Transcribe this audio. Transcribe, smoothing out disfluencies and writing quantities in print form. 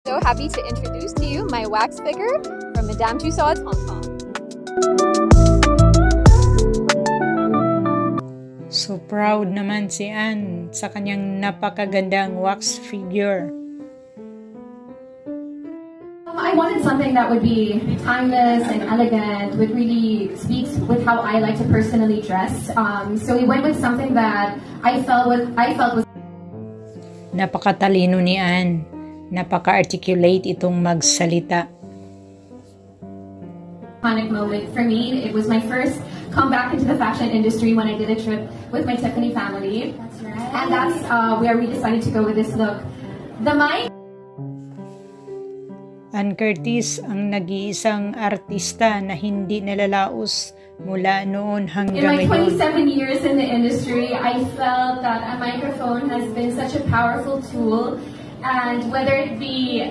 So happy to introduce to you my wax figure from Madame Tussauds, Hong Kong. So proud naman si Anne sa kanyang napakagandang wax figure. I wanted something that would be timeless and elegant, would really speak with how I like to personally dress. So we went with something that I felt was Napakatalino ni Anne. Napaka-articulate itong magsalita. iconic moment for me. It was my first comeback into the fashion industry when I did a trip with my Tiffany family. That's right. And that's where we decided to go with this look. Anne Curtis ang nag-iisang artista na hindi nalalaos mula noon In my hanggang ngayon. 27 years in the industry, I felt that a microphone has been such a powerful tool, and whether it be